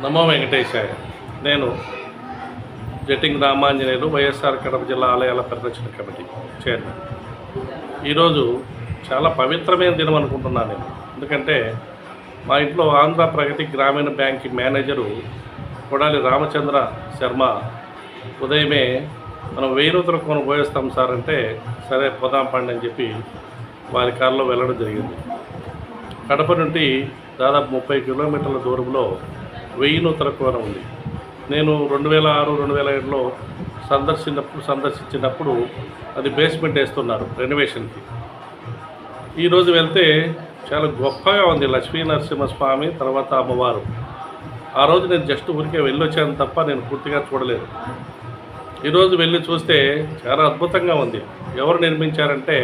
నమో వెంకటేశాయ. నేను జట్టింగ్ రామాంజనేయులు, వైఎస్ఆర్ కడప జిల్లా ఆలయాల పరిరక్షణ కమిటీ చైర్మన్. ఈరోజు చాలా పవిత్రమైన దినం అనుకుంటున్నాను నేను. ఎందుకంటే మా ఇంట్లో ఆంధ్ర ప్రగతి గ్రామీణ బ్యాంక్ మేనేజరు కొడాలి రామచంద్ర శర్మ ఉదయమే మనం 1000 నూతన కోన పోయేస్తాం సార్ అంటే, సరే పోదాం పండి అని చెప్పి వారి కారులో వెళ్ళడం జరిగింది. కడప నుండి దాదాపు 30 కిలోమీటర్ల దూరంలో 1000 నూతన కోన ఉంది. నేను 2006, 2007లో సందర్శించినప్పుడు అది బేస్మెంట్ వేస్తున్నారు రెనోవేషన్కి. ఈరోజు వెళ్తే చాలా గొప్పగా ఉంది. లక్ష్మీ నరసింహస్వామి, తర్వాత అమ్మవారు. ఆ రోజు నేను జస్ట్ ఊరికే వెళ్ళొచ్చాను తప్ప నేను పూర్తిగా చూడలేదు. ఈరోజు వెళ్ళి చూస్తే చాలా అద్భుతంగా ఉంది. ఎవరు నిర్మించారంటే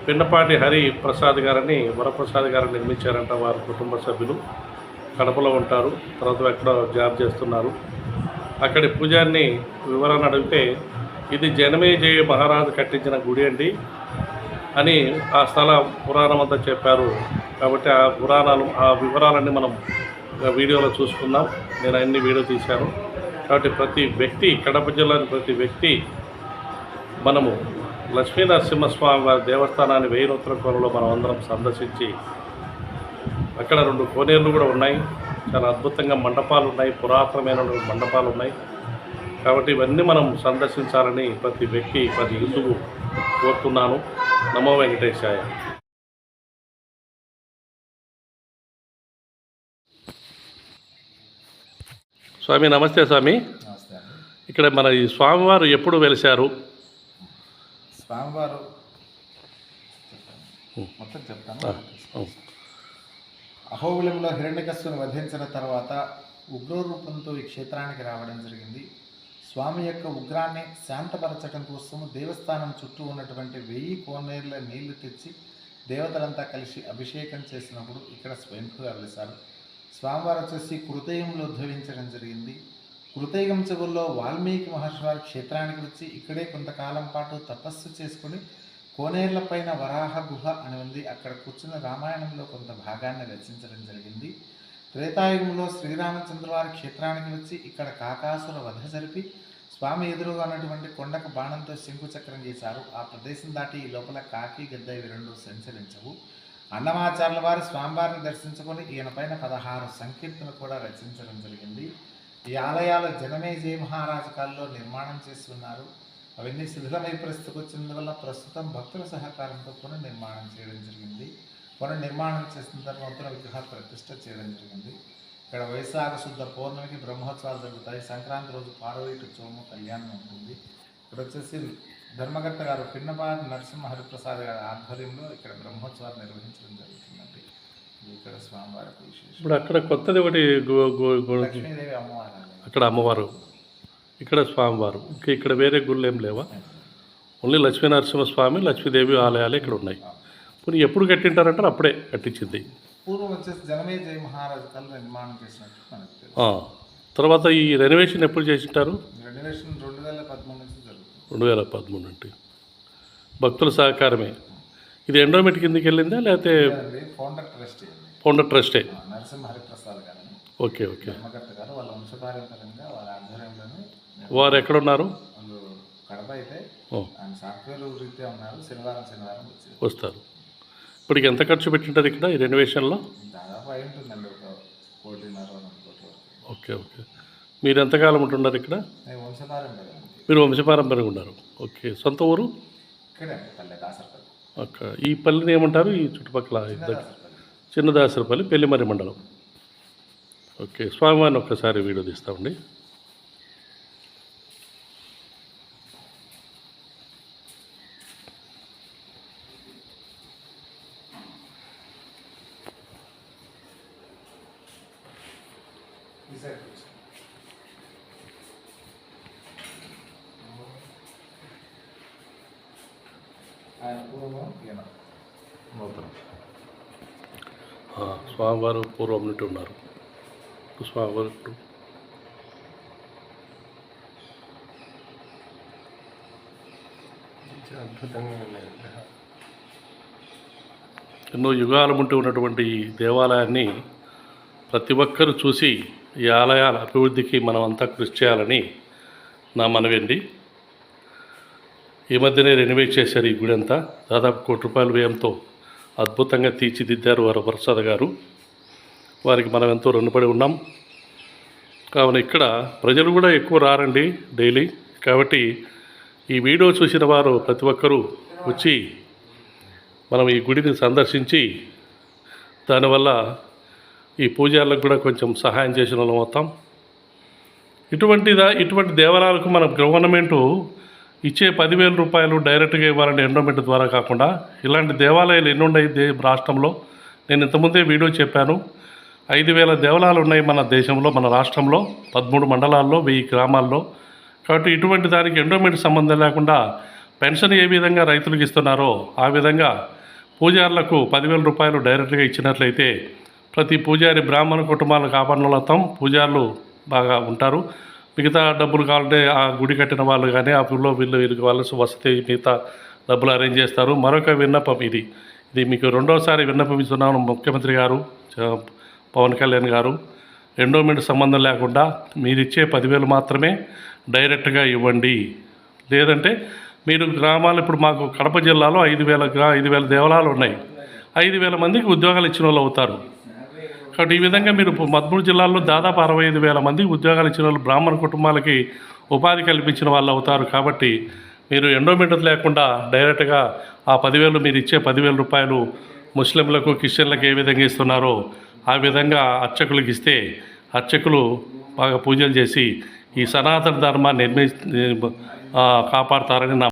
పిన్నపాటి హరి ప్రసాద్ గారని, వరప్రసాద్ గారు నిర్మించారంట. వారి కుటుంబ సభ్యులు కడపలో ఉంటారు, తర్వాత ఎక్కడో జాబ్ చేస్తున్నారు. అక్కడి పూజారిని వివరణ అడిగితే, ఇది జనమేజయ మహారాజు కట్టించిన గుడి అండి అని ఆ స్థల పురాణం అంతా చెప్పారు. కాబట్టి ఆ వివరాలన్నీ మనం వీడియోలో చూసుకుందాం. నేను అన్ని వీడియో తీశాను. కాబట్టి ప్రతి వ్యక్తి, కడప జిల్లాని ప్రతి వ్యక్తి మనము లక్ష్మీ నరసింహస్వామి వారి దేవస్థానాన్ని 1000 నూతన కోనలో మనం అందరం సందర్శించి, అక్కడ 2 కోనేరులు కూడా ఉన్నాయి. చాలా అద్భుతంగా మండపాలు ఉన్నాయి, పురాతనమైన మండపాలు ఉన్నాయి. కాబట్టి ఇవన్నీ మనం సందర్శించాలని ప్రతి వ్యక్తి, ప్రతి హిందువు కోరుతున్నాను. నమో వెంకటేశాయ. స్వామి నమస్తే. స్వామి, ఇక్కడ మన ఈ స్వామివారు ఎప్పుడు వెలిశారు? స్వామివారు మొత్తం చెప్తాను. అహోబిలంలో హిరణ్యకశిపుని వధించిన తర్వాత ఉగ్రరూపంతో ఈ క్షేత్రానికి రావడం జరిగింది. స్వామి యొక్క ఉగ్రాన్ని శాంతపరచడం కోసం దేవస్థానం చుట్టూ ఉన్నటువంటి 1000 కోనేరుల నీళ్లు తెచ్చి దేవతలంతా కలిసి అభిషేకం చేసినప్పుడు ఇక్కడ స్వయంభూగా వెలిశారు. స్వామివారు వచ్చేసి కృతయుగంలో ఉద్భవించడం జరిగింది. కృతయుగం చివరిలో వాల్మీకి మహర్షి వారి క్షేత్రానికి వచ్చి ఇక్కడే కొంతకాలం పాటు తపస్సు చేసుకుని కోనేర్ల పైన వరాహ గుహ అని ఉంది, అక్కడ కూర్చుని రామాయణంలో కొంత భాగాన్ని రచించడం జరిగింది. త్రేతాయుగంలో శ్రీరామచంద్ర వారి క్షేత్రానికి వచ్చి ఇక్కడ కాకాసుల వధ జరిపి స్వామి ఎదురుగా ఉన్నటువంటి కొండకు బాణంతో శంకుచక్రం చేశారు. ఆ ప్రదేశం దాటి ఈ లోపల కాకి, గద్ద ఇవి 2 సంచరించవు. అన్నమాచార్యుల వారు స్వామివారిని దర్శించుకొని ఈయన పైన 16 సంకీర్తనలు కూడా రచించడం జరిగింది. ఈ ఆలయాలు జనమేజయ మహారాజు కాలంలో నిర్మాణం చేసి ఉన్నారు. అవన్నీ శిథిలమై పరిస్థితికి వచ్చినందువల్ల ప్రస్తుతం భక్తుల సహకారంతో పునర్నిర్మాణం చేయడం జరిగింది. పునర్నిర్మాణం చేసిన తర్వాత విగ్రహ ప్రతిష్ఠ చేయడం జరిగింది. ఇక్కడ వైశాఖ శుద్ధ పౌర్ణమికి బ్రహ్మోత్సవాలు జరుగుతాయి. సంక్రాంతి రోజు పార్వతి చోము కళ్యాణం ఉంటుంది. ఇక్కడ వచ్చేసి ధర్మకర్త గారు పిన్నపాటి నరసింహ హరిప్రసాద్ గారి ఆధ్వర్యంలో ఇక్కడ బ్రహ్మోత్సవాలు నిర్వహించడం జరుగుతుందండి. ఇక్కడ స్వామివారికి విశేషం. ఇప్పుడు అక్కడ కొత్తది ఒకటి లక్ష్మీదేవి అమ్మవారు, అక్కడ అమ్మవారు, ఇక్కడ స్వామివారు. ఇక్కడ వేరే గుళ్ళు ఏం లేవా? ఓన్లీ లక్ష్మీ నరసింహస్వామి, లక్ష్మీదేవి ఆలయాలు ఇక్కడ ఉన్నాయి. ఇప్పుడు ఎప్పుడు కట్టింటారంటారు? అప్పుడే కట్టించింది. పూర్వం వచ్చేసి జనమేజయ మహారాజు కళ్ళు నిర్మాణం చేసినట్టు మనకు తెలుసు. తర్వాత ఈ రెనోవేషన్ ఎప్పుడు చేసింటారు? రెనోవేషన్ 2013 నుంచి జరుగుతుంది. 2013 అంటే భక్తుల సహకారమే. ఇది ఎండోమెంట్ కిందకి వెళ్ళిందా లేకపోతే ఫౌండర్ ట్రస్టే? నరసింహ హరిప్రసాద్ గారు, ఓకే ఓకే, ధర్మకర్త గారు, వాళ్ళ వంశపారంపర్యంగా వాళ్ళ ఆధ్వర్యంలోనే. వారు ఎక్కడున్నారు? వాళ్ళు కడప అయితే ఆయన సాఫ్ట్వేర్ రీత్యా ఉన్నారు. శనివారం వస్తారు. ఇప్పటికి ఎంత ఖర్చు పెట్టింటారు ఇక్కడ ఈ రెనోవేషన్లో? దాదాపు అయి ఉంటుందండి, 1.5 కోటి వరకు. Okay okay. మీరు ఎంతకాలం ఉంటున్నారు ఇక్కడ? మీరు వంశపారంపర్యంగా ఉన్నారు. ఓకే. సొంత ఊరు? ఇక్కడే పల్లె దాసరపల్లి. ఓకే. ఈ పల్లిని ఏమంటారు? ఈ చుట్టుపక్కల చిన్నదాసరపల్లి, పెళ్లిమర్రి మండలం. ఓకే. స్వామివారిని ఒక్కసారి వీడియో తీస్తామండి. స్వామివారు పూర్వం నుండి ఉన్నారు. స్వామివారు ఇప్పుడు అద్భుతంగా ఎన్నో యుగాల ముందు ఉన్నటువంటి ఈ దేవాలయాన్ని ప్రతి ఒక్కరూ చూసి ఈ ఆలయాల అభివృద్ధికి మనం అంతా కృషి చేయాలని నా మనవండి. ఈ మధ్యనే రెనోవేట్ చేశారు ఈ గుడి అంతా. దాదాపు ₹1,00,00,000 వ్యయంతో అద్భుతంగా తీర్చిదిద్దారు వరప్రసాద్ గారు. వారికి మనం ఎంతో రుణపడి ఉన్నాం. కావున ఇక్కడ ప్రజలు కూడా ఎక్కువ రారండి డైలీ. కాబట్టి ఈ వీడియో చూసిన వారు ప్రతి ఒక్కరూ వచ్చి మనం ఈ గుడిని సందర్శించి దానివల్ల ఈ పూజారులకు కూడా కొంచెం సహాయం చేసిన వాళ్ళం అవుతాం. ఇటువంటి దేవాలయాలకు మన గవర్నమెంటు ఇచ్చే ₹10,000 డైరెక్ట్గా ఇవ్వాలంటే ఎండోమెంట్ ద్వారా కాకుండా ఇలాంటి దేవాలయాలు ఎన్ని ఉన్నాయి రాష్ట్రంలో. నేను ఇంతకుముందే వీడియో చెప్పాను. 5,000 దేవాలయాలు ఉన్నాయి మన దేశంలో, మన రాష్ట్రంలో 13 మండలాల్లో 1000 గ్రామాల్లో. కాబట్టి ఇటువంటి దానికి ఎండోమెంట్ సంబంధం లేకుండా పెన్షన్ ఏ విధంగా రైతులకు ఇస్తున్నారో ఆ విధంగా పూజారులకు ₹10,000 డైరెక్ట్గా ఇచ్చినట్లయితే ప్రతి పూజారి బ్రాహ్మణ కుటుంబాలను కాపాడనవుతాం. పూజారులు బాగా ఉంటారు. మిగతా డబ్బులు కావాలంటే ఆ గుడి కట్టిన వాళ్ళు కానీ ఆ ఊళ్ళో వీళ్ళకి వాళ్ళ వసతి మిగతా డబ్బులు అరేంజ్ చేస్తారు. మరొక విన్నపం ఇది మీకు రెండోసారి విన్నపం ఇస్తున్నాను. ముఖ్యమంత్రి గారు పవన్ కళ్యాణ్ గారు ఎండోమెంట్ సంబంధం లేకుండా మీరు ఇచ్చే 10,000 మాత్రమే డైరెక్ట్గా ఇవ్వండి. లేదంటే మీరు గ్రామాలు ఇప్పుడు మాకు కడప జిల్లాలో 5,000 దేవాలయాలు ఉన్నాయి. 5,000 మందికి ఉద్యోగాలు ఇచ్చిన వాళ్ళు అవుతారు. కాబట్టి ఈ విధంగా మీరు 13 జిల్లాల్లో దాదాపు 65,000 మందికి ఉద్యోగాలు ఇచ్చిన వాళ్ళు బ్రాహ్మణ కుటుంబాలకి ఉపాధి కల్పించిన వాళ్ళు అవుతారు. కాబట్టి మీరు ఎండోమెంట్ లేకుండా డైరెక్ట్గా ఆ 10,000 మీరు ఇచ్చే ₹10,000 ముస్లింలకు క్రిస్టియన్లకు ఏ విధంగా ఇస్తున్నారో ఆ విధంగా అర్చకులకు ఇస్తే అర్చకులు బాగా పూజలు చేసి ఈ సనాతన ధర్మాన్ని కాపాడతారని నా